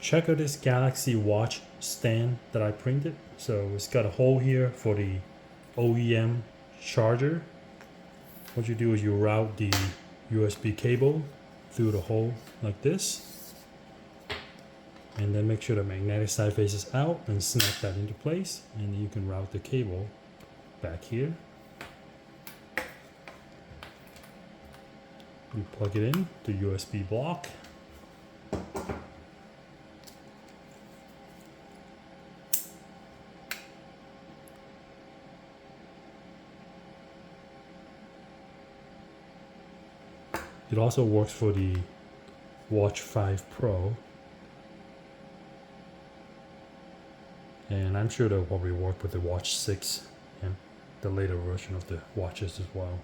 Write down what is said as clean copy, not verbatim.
check out this Galaxy Watch stand that I printed. So it's got a hole here for the OEM charger. What you do is you route the USB cable through the hole like this, and then make sure the magnetic side faces out and snap that into place, and you can route the cable back here. You plug it in to USB block. It also works for the Watch 5 Pro. And I'm sure they'll probably work with the Watch 6 and the later version of the watches as well.